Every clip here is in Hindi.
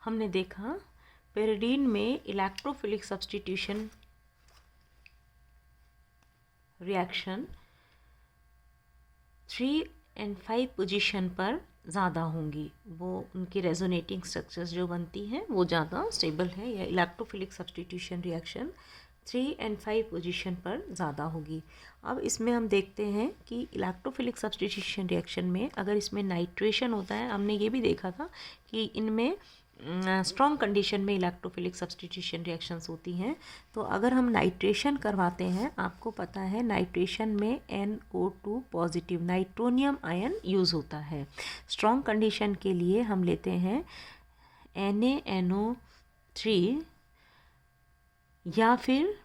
हमने देखा पेरिडीन में इलेक्ट्रोफिलिक सब्स्टिट्यूशन रिएक्शन 3 और 5 पोजीशन पर ज़्यादा होंगी, वो उनकी रेजोनेटिंग स्ट्रक्चर्स जो बनती हैं वो ज़्यादा स्टेबल है, या इलेक्ट्रोफिलिक सब्स्टिट्यूशन रिएक्शन 3 और 5 पोजीशन पर ज़्यादा होगी। अब इसमें हम देखते हैं कि इलेक्ट्रोफिलिक सब्स्टिट्यूशन रिएक्शन में अगर इसमें नाइट्रेशन होता है, हमने ये भी देखा था कि इनमें स्ट्रॉन्ग कंडीशन में इलेक्ट्रोफिलिक सब्स्टिट्यूशन रिएक्शंस होती हैं। तो अगर हम नाइट्रेशन करवाते हैं, आपको पता है नाइट्रेशन में NO2 positive nitronium ion use होता है। स्ट्रॉन्ग कंडीशन के लिए हम लेते हैं NaNO3 या फिर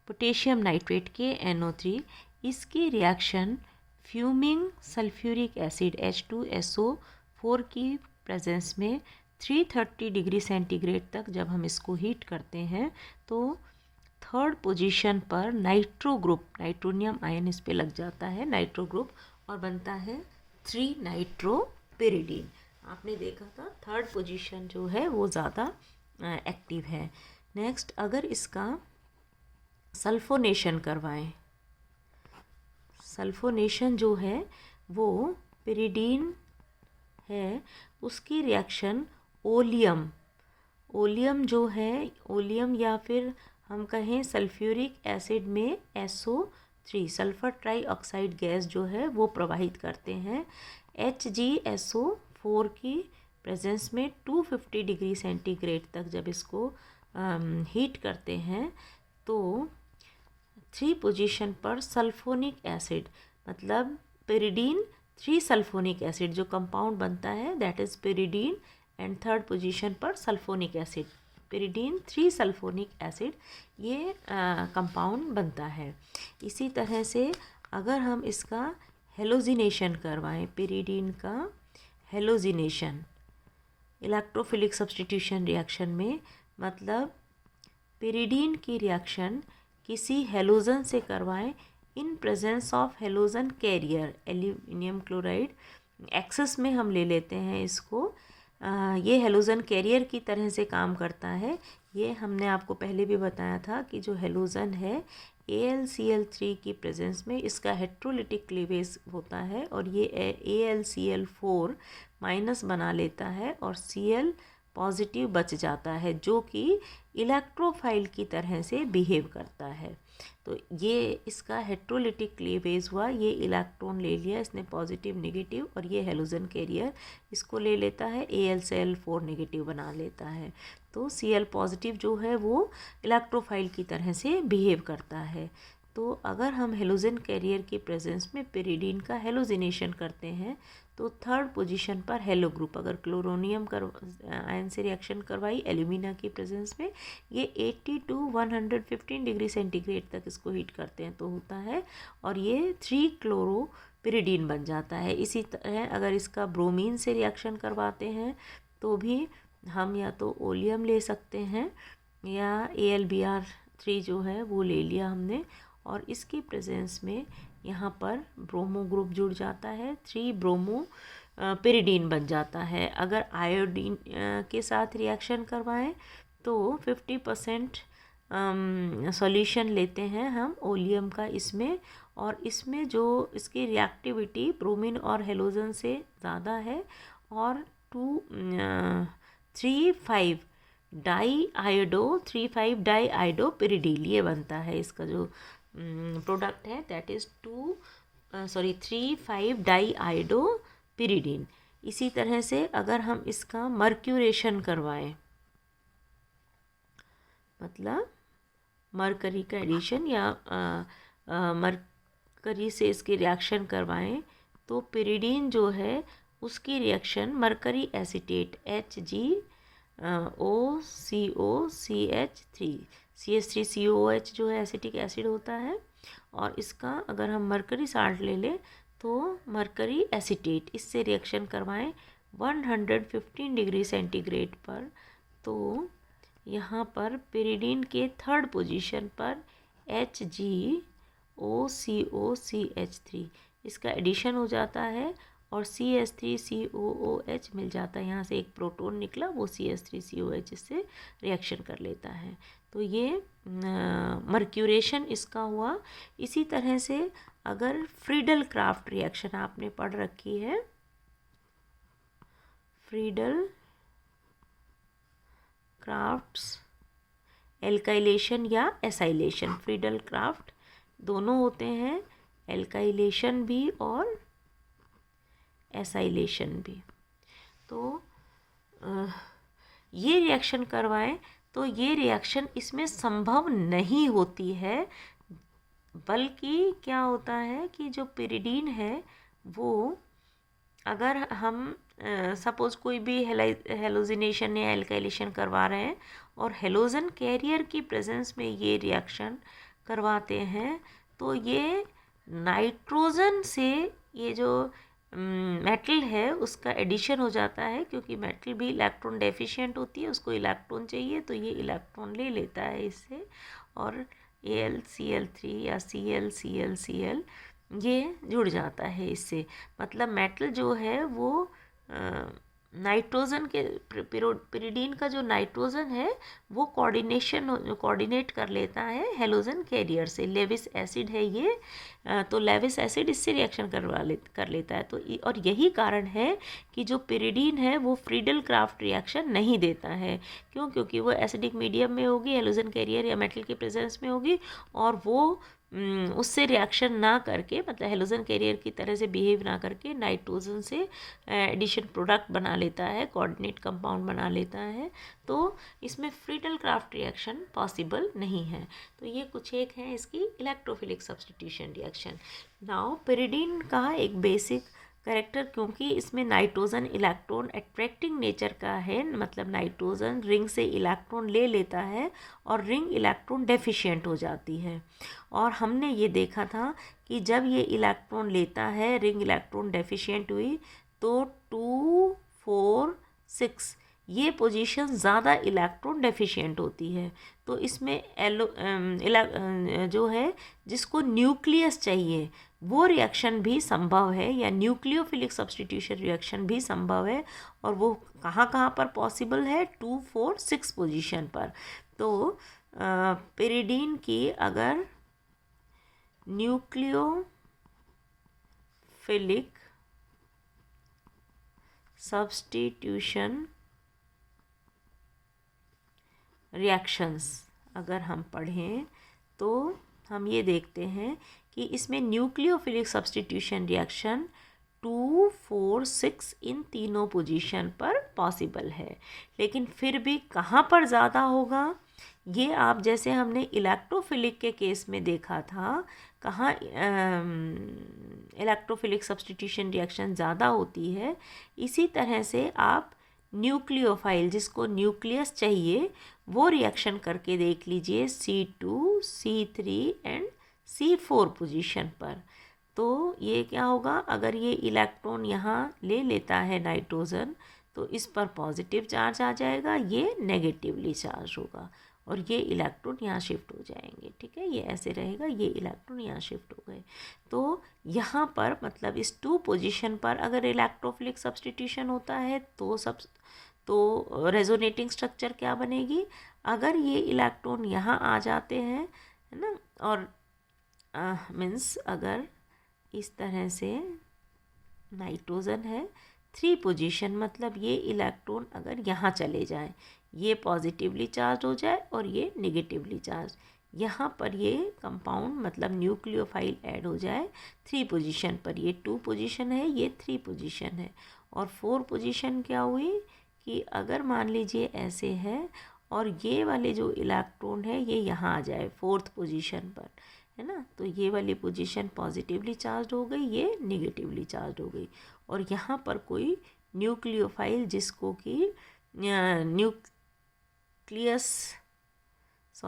पोटेशियम नाइट्रेट के NO3। इसकी reaction fuming sulphuric acid H2SO4 की प्रेजेंस में 330 डिग्री सेंटीग्रेड तक जब हम इसको हीट करते हैं तो थर्ड पोजीशन पर नाइट्रो ग्रुप, नाइट्रोनियम आयन इस पे लग जाता है, नाइट्रो ग्रुप, और बनता है 3 नाइट्रोपिरिडीन। आपने देखा था थर्ड पोजीशन जो है वो ज़्यादा एक्टिव है। नेक्स्ट, अगर इसका सल्फोनेशन करवाएं, सल्फोनेशन जो है वो पिरिडीन है, उसकी रिएक्शन ओलियम जो है, ओलियम या फिर हम कहें सल्फ्यूरिक एसिड में SO3 सल्फर ट्राईऑक्साइड गैस जो है वो प्रवाहित करते हैं। HgSO4 की प्रेजेंस में 250 डिग्री सेंटीग्रेड तक जब इसको हीट करते हैं तो 3 पोजीशन पर सल्फोनिक एसिड, मतलब पिरिडीन 3 सल्फोनिक एसिड जो कंपाउंड बनता है that is pyridine, and third position पर sulphonic acid, pyridine 3 sulphonic acid, ये कंपाउंड बनता है। इसी तरह से अगर हम इसका हेलोजिनेशन करवाएं, पिरिडीन का हेलोजिनेशन इलेक्ट्रोफिलिक सब्स्टिट्यूशन रिएक्शन में, मतलब पिरिडीन की रिएक्शन किसी हेलोजन से करवाएं in presence of halogen carrier aluminium chloride, excess में हम ले लेते हैं इसको। ये हेलोजन कैरियर की तरह से काम करता है। ये हमने आपको पहले भी बताया था कि जो हेलोजन है AlCl3 की प्रेजेंस में इसका हेट्रोलिटिक क्लीवेज होता है और ये AlCl4 माइनस बना लेता है और Cl पॉजिटिव बच जाता है जो कि इलेक्ट्रोफाइल की तरह से बिहेव करता है। तो ये इसका हेट्रोलिटिक क्लीवेज हुआ, ये इलेक्ट्रॉन ले लिया इसने पॉजिटिव नेगेटिव, और ये हेलोजन कैरियर इसको ले लेता है AlCl4 नेगेटिव बना लेता है। तो Cl पॉजिटिव जो है वो इलेक्ट्रोफाइल की तरह से बिहेव करता है। तो अगर हम हेलोजन कैरियर की प्रेजेंस में पिरिडीन का हेलोजिनेशन करते हैं तो थर्ड पोजीशन पर हेलो ग्रुप, अगर क्लोरोनियम आयन से रिएक्शन करवाई एल्यूमिना की प्रेजेंस में, ये 80 to 115 डिग्री सेंटीग्रेड तक इसको हीट करते हैं तो होता है, और ये 3 क्लोरोपिरिडीन बन जाता है। इसी तरह अगर इसका ब्रोमीन से रिएक्शन करवाते हैं तो भी हम या तो ओलियम ले सकते हैं या AlBr3 जो है वो ले लिया हमने, और इसकी प्रेजेंस में यहाँ पर ब्रोमो ग्रुप जुड़ जाता है, 3 ब्रोमो पिरिडीन बन जाता है। अगर आयोडीन के साथ रिएक्शन करवाएं तो 50% सॉल्यूशन लेते हैं हम ओलियम का इसमें, और इसमें जो इसकी रिएक्टिविटी ब्रोमीन और हेलोजन से ज़्यादा है, और 3,5 डाई आयोडो पिरिडीन ये बनता है। इसका जो प्रोडक्ट है that is 3,5 di iodo pyridine. इसी तरह से अगर हम इसका मर्क्यूरेशन करवाएं, मतलब मरकरी का एडिशन या मरकरी से इसकी रिएक्शन करवाएं तो पिरिडीन जो है उसकी reaction mercury acetate HgOCOCH3 CH3COOH जो है एसिटिक एसिड होता है, और इसका अगर हम मरकरी साल्ट ले लें तो मरकरी एसीटेट, इससे रिएक्शन करवाएं 115 डिग्री सेंटीग्रेड पर, तो यहाँ पर पिरिडीन के थर्ड पोजीशन पर HgOCOCH3 इसका एडिशन हो जाता है और CH3COOH मिल जाता है, यहाँ से एक प्रोटॉन निकला, वो CH3COH इससे रिएक्शन कर लेता है। तो ये मर्क्यूरेशन इसका हुआ। इसी तरह से अगर फ्रीडल क्राफ्ट रिएक्शन आपने पढ़ रखी है, फ्रीडल क्राफ्ट्स एल्काइलेशन या एसाइलेशन, फ्रीडल क्राफ्ट दोनों होते हैं, एल्काइलेशन भी और एसाइलेशन भी। तो ये रिएक्शन करवाएं तो ये रिएक्शन इसमें संभव नहीं होती है, बल्कि क्या होता है कि जो पिरिडीन है वो, अगर हम सपोज़ कोई भी हेलोजिनेशन या एल्काइलेशन करवा रहे हैं और हेलोजन कैरियर की प्रेजेंस में ये रिएक्शन करवाते हैं, तो ये नाइट्रोजन से ये जो मेटल है उसका एडिशन हो जाता है, क्योंकि मेटल भी इलेक्ट्रॉन डेफिशिएंट होती है, उसको इलेक्ट्रॉन चाहिए, तो ये इलेक्ट्रॉन ले लेता है इससे, और AlCl3 या ClClCl ये जुड़ जाता है इससे। मतलब मेटल जो है वो नाइट्रोजन के पिरिडीन का जो नाइट्रोजन है वो कोऑर्डिनेट कर लेता है हेलोजन कैरियर से। लेविस एसिड है ये, तो लेविस एसिड इससे रिएक्शन कर लेता है। तो और यही कारण है कि जो पिरिडीन है वो फ्रीडल क्राफ्ट रिएक्शन नहीं देता है। क्यों? क्योंकि वो एसिडिक मीडियम में होगी, हेलोजन कैरियर या मेटल के प्रेजेंस में होगी, और वो उससे रिएक्शन ना करके, मतलब हेलोजन कैरियर की तरह से बिहेव ना करके नाइट्रोजन से एडिशन प्रोडक्ट बना लेता है, कोऑर्डिनेट कंपाउंड बना लेता है। तो इसमें फ्रीडल क्राफ्ट रिएक्शन पॉसिबल नहीं है। तो ये कुछ एक है इसकी electrophilic substitution reaction. Now pyridine का एक बेसिक कैरेक्टर, क्योंकि इसमें नाइट्रोजन इलेक्ट्रॉन अट्रैक्टिंग नेचर का है, मतलब नाइट्रोजन रिंग से इलेक्ट्रॉन ले लेता है और रिंग इलेक्ट्रॉन डेफिशिएंट हो जाती है। और हमने ये देखा था कि जब ये इलेक्ट्रॉन लेता है, रिंग इलेक्ट्रॉन डेफिशिएंट हुई, तो 2, 4, 6 ये पोजीशन ज़्यादा इलेक्ट्रॉन डेफिशिएंट होती है। तो इसमें जो है जिसको न्यूक्लियस चाहिए वो रिएक्शन भी संभव है, या न्यूक्लियोफिलिक सब्स्टिट्यूशन रिएक्शन भी संभव है। और वो कहाँ कहाँ पर पॉसिबल है? 2, 4, 6 पोजीशन पर। तो पिरिडीन की अगर न्यूक्लियोफिलिक सब्स्टिट्यूशन रिएक्शंस अगर हम पढ़ें तो हम ये देखते हैं कि इसमें न्यूक्लियोफिलिक सब्स्टिट्यूशन रिएक्शन 2, 4, 6 इन तीनों पोजीशन पर पॉसिबल है। लेकिन फिर भी कहाँ पर ज़्यादा होगा, ये आप जैसे हमने इलेक्ट्रोफिलिक के केस में देखा था, कहाँ इलेक्ट्रोफिलिक सब्स्टिट्यूशन रिएक्शन ज़्यादा होती है, इसी तरह से आप न्यूक्लियोफाइल जिसको न्यूक्लियस चाहिए वो रिएक्शन करके देख लीजिए C2, C3 and C4 position पर। तो ये क्या होगा, अगर ये इलेक्ट्रॉन यहाँ ले लेता है नाइट्रोजन, तो इस पर पॉजिटिव चार्ज आ जाएगा, ये नेगेटिवली चार्ज होगा, और ये इलेक्ट्रॉन यहाँ शिफ्ट हो जाएंगे। ठीक है, ये ऐसे रहेगा, ये इलेक्ट्रॉन यहाँ शिफ्ट हो गए। तो यहाँ पर मतलब इस 2 पोजीशन पर अगर इलेक्ट्रोफिलिक सब्स्टिट्यूशन होता है तो रेजोनेटिंग स्ट्रक्चर क्या बनेगी, अगर ये इलेक्ट्रॉन यहाँ आ जाते हैं, है ना, और मीन्स अगर इस तरह से नाइट्रोजन है 3 पोजीशन, मतलब ये इलेक्ट्रॉन अगर यहाँ चले जाए, ये पॉजिटिवली चार्ज हो जाए और ये निगेटिवली चार्ज, यहाँ पर ये कंपाउंड मतलब न्यूक्लियोफाइल ऐड हो जाए 3 पोजीशन पर। ये 2 पोजीशन है, ये 3 पोजीशन है, और 4 पोजीशन क्या हुई कि अगर मान लीजिए ऐसे है और ये वाले जो इलेक्ट्रॉन है ये यहाँ आ जाए 4th पोजीशन पर, है ना, तो ये वाली पोजीशन पॉजिटिवली चार्ज हो गई, ये निगेटिवली चार्ज हो गई, और यहाँ पर कोई न्यूक्लियोफाइल जिसको कि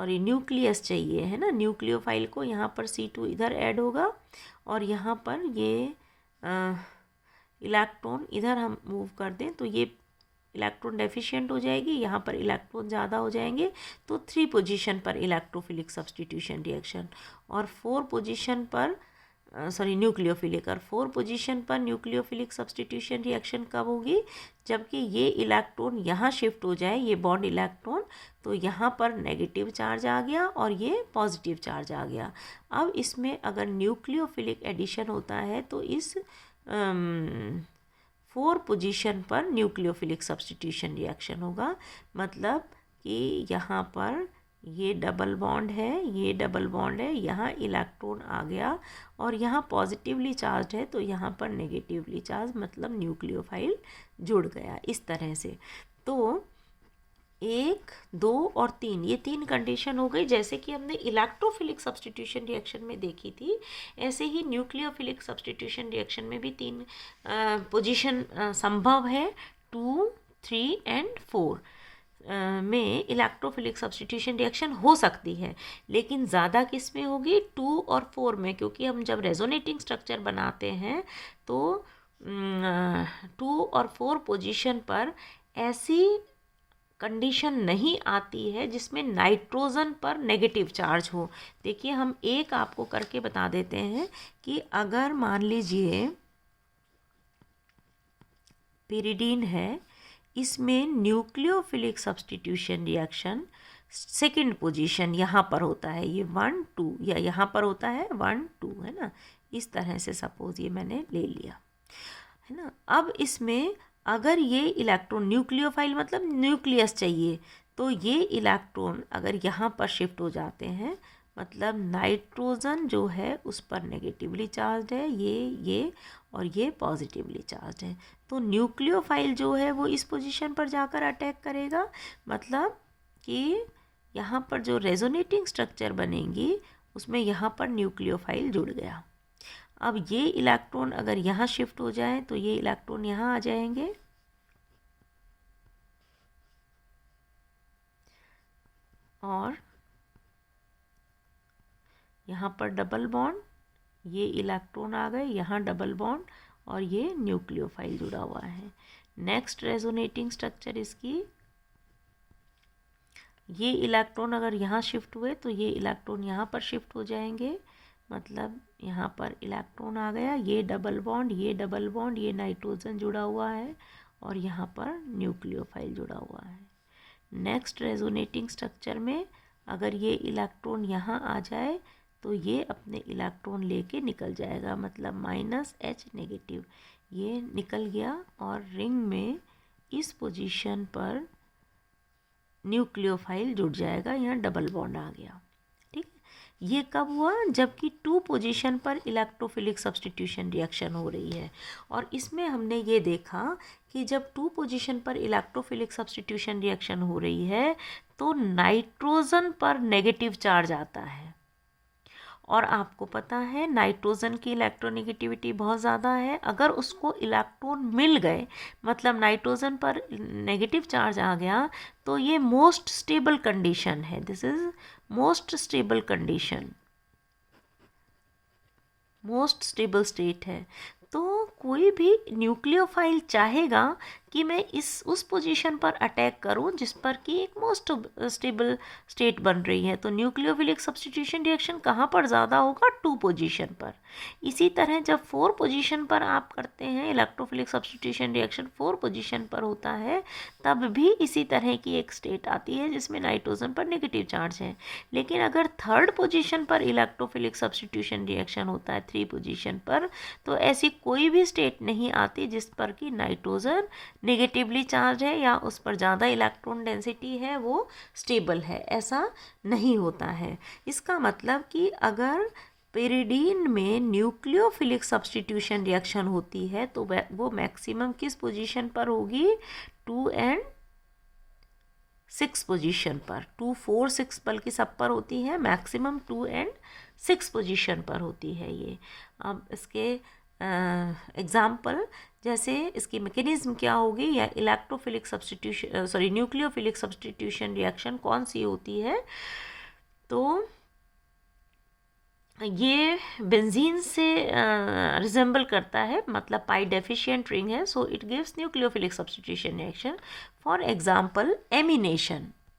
न्यूक्लियस चाहिए, है ना, न्यूक्लियोफाइल को यहाँ पर C2 इधर ऐड होगा, और यहाँ पर ये इलेक्ट्रॉन इधर हम मूव कर दें तो ये इलेक्ट्रॉन डेफिशिएंट हो जाएगी, यहाँ पर इलेक्ट्रॉन ज़्यादा हो जाएंगे, तो 3 पोजीशन पर इलेक्ट्रोफिलिक सब्स्टिट्यूशन रिएक्शन, और 4 पोजीशन पर न्यूक्लियोफिलिक। और 4 पोजीशन पर न्यूक्लियोफिलिक सब्स्टिट्यूशन रिएक्शन कब होगी, जबकि ये इलेक्ट्रॉन यहाँ शिफ्ट हो जाए, ये बॉन्ड इलेक्ट्रॉन, तो यहाँ पर नेगेटिव चार्ज आ गया और ये पॉजिटिव चार्ज आ गया। अब इसमें अगर न्यूक्लियोफिलिक एडिशन होता है तो इस 4 पोजीशन पर न्यूक्लियोफिलिक सब्स्टिट्यूशन रिएक्शन होगा। मतलब कि यहाँ पर ये डबल बॉन्ड है, ये डबल बॉन्ड है, यहाँ इलेक्ट्रॉन आ गया और यहाँ पॉजिटिवली चार्ज है तो यहाँ पर नेगेटिवली चार्ज, मतलब न्यूक्लियोफाइल जुड़ गया इस तरह से। तो 1, 2 और 3, ये 3 कंडीशन हो गई, जैसे कि हमने इलेक्ट्रोफिलिक सब्स्टिट्यूशन रिएक्शन में देखी थी। ऐसे ही न्यूक्लियोफिलिक सब्स्टिट्यूशन रिएक्शन में भी 3 पोजीशन संभव है, 2, 3 एंड 4 में इलेक्ट्रोफिलिक सब्स्टिट्यूशन रिएक्शन हो सकती है। लेकिन ज़्यादा किस में होगी, 2 और 4 में, क्योंकि हम जब रेजोनेटिंग स्ट्रक्चर बनाते हैं तो 2 और 4 पोजीशन पर ऐसी कंडीशन नहीं आती है जिसमें नाइट्रोजन पर नेगेटिव चार्ज हो। देखिए हम एक आपको करके बता देते हैं कि अगर मान लीजिए पिरिडीन है, इसमें nucleophilic substitution reaction second position यहाँ पर होता है, ये 1, 2, या यहाँ पर होता है 1, 2, है ना, इस तरह से सपोज ये मैंने ले लिया, है ना। अब इसमें अगर ये इलेक्ट्रॉन, न्यूक्लियोफाइल मतलब न्यूक्लियस चाहिए, तो ये इलेक्ट्रॉन अगर यहाँ पर शिफ्ट हो जाते हैं, मतलब नाइट्रोजन जो है उस पर नेगेटिवली चार्ज है, ये और ये पॉजिटिवली चार्ज है, तो न्यूक्लियोफाइल जो है वो इस पोजीशन पर जाकर अटैक करेगा। मतलब कि यहाँ पर जो रेजोनेटिंग स्ट्रक्चर बनेंगी उसमें यहाँ पर न्यूक्लियोफाइल जुड़ गया। अब ये इलेक्ट्रॉन अगर यहाँ शिफ्ट हो जाए तो ये इलेक्ट्रॉन यहाँ आ जाएंगे और यहाँ पर डबल बॉन्ड, ये इलेक्ट्रॉन आ गए, यहाँ डबल बॉन्ड और ये न्यूक्लियोफाइल जुड़ा हुआ है। नेक्स्ट रेजोनेटिंग स्ट्रक्चर इसकी, ये इलेक्ट्रॉन अगर यहाँ शिफ्ट हुए तो ये इलेक्ट्रॉन यहाँ पर शिफ्ट हो जाएंगे, मतलब यहाँ पर इलेक्ट्रॉन आ गया, ये डबल बॉन्ड, ये डबल बॉन्ड, ये नाइट्रोजन जुड़ा हुआ है और यहाँ पर न्यूक्लियोफाइल जुड़ा हुआ है। नेक्स्ट रेजोनेटिंग स्ट्रक्चर में अगर ये इलेक्ट्रॉन यहाँ आ जाए तो ये अपने इलेक्ट्रॉन लेके निकल जाएगा, मतलब -H नेगेटिव, ये निकल गया और रिंग में इस पोजीशन पर न्यूक्लियोफाइल जुड़ जाएगा, यहाँ डबल बॉन्ड आ गया। ठीक है, ये कब हुआ, जबकि 2 पोजीशन पर इलेक्ट्रोफिलिक सब्स्टिट्यूशन रिएक्शन हो रही है। और इसमें हमने ये देखा कि जब 2 पोजीशन पर इलेक्ट्रोफिलिक सब्स्टिट्यूशन रिएक्शन हो रही है तो नाइट्रोजन पर नेगेटिव चार्ज आता है, और आपको पता है नाइट्रोजन की इलेक्ट्रोनेगेटिविटी बहुत ज़्यादा है। अगर उसको इलेक्ट्रॉन मिल गए, मतलब नाइट्रोजन पर नेगेटिव चार्ज आ गया, तो ये मोस्ट स्टेबल कंडीशन है, this is most stable condition, most stable state है। तो कोई भी न्यूक्लियोफाइल चाहेगा कि मैं उस पोजीशन पर अटैक करूं जिस पर कि एक मोस्ट स्टेबल स्टेट बन रही है। तो न्यूक्लियोफिलिक सब्स्टिट्यूशन रिएक्शन कहाँ पर ज़्यादा होगा, 2 पोजीशन पर। इसी तरह जब 4 पोजीशन पर आप करते हैं इलेक्ट्रोफिलिक सब्स्टिट्यूशन रिएक्शन, 4 पोजीशन पर होता है, तब भी इसी तरह की एक स्टेट आती है जिसमें नाइट्रोजन पर नेगेटिव चार्ज है। लेकिन अगर 3rd पोजीशन पर इलेक्ट्रोफिलिक सब्स्टिट्यूशन रिएक्शन होता है 3 पोजीशन पर, तो ऐसी कोई भी स्टेट नहीं आती जिस पर कि नाइट्रोजन नेगेटिवली चार्ज है या उस पर ज़्यादा इलेक्ट्रॉन डेंसिटी है, वो स्टेबल है, ऐसा नहीं होता है। इसका मतलब कि अगर पेरिडीन में न्यूक्लियोफिलिक सब्स्टिट्यूशन रिएक्शन होती है तो वो मैक्सिमम किस पोजीशन पर होगी, 2 और 6 पोजीशन पर, 2, 4, 6 बल्कि सब पर होती है, मैक्सिमम 2 और 6 पोजीशन पर होती है ये। अब इसके एग्जाम्पल, जैसे इसकी मैकेनिज्म क्या होगी, या electrophilic substitution nucleophilic substitution reaction कौन सी होती है, तो ये बेंजीन से रिजेंबल करता है, मतलब पाई डेफिशिएंट रिंग है, so it gives nucleophilic substitution reaction. For example ammunition,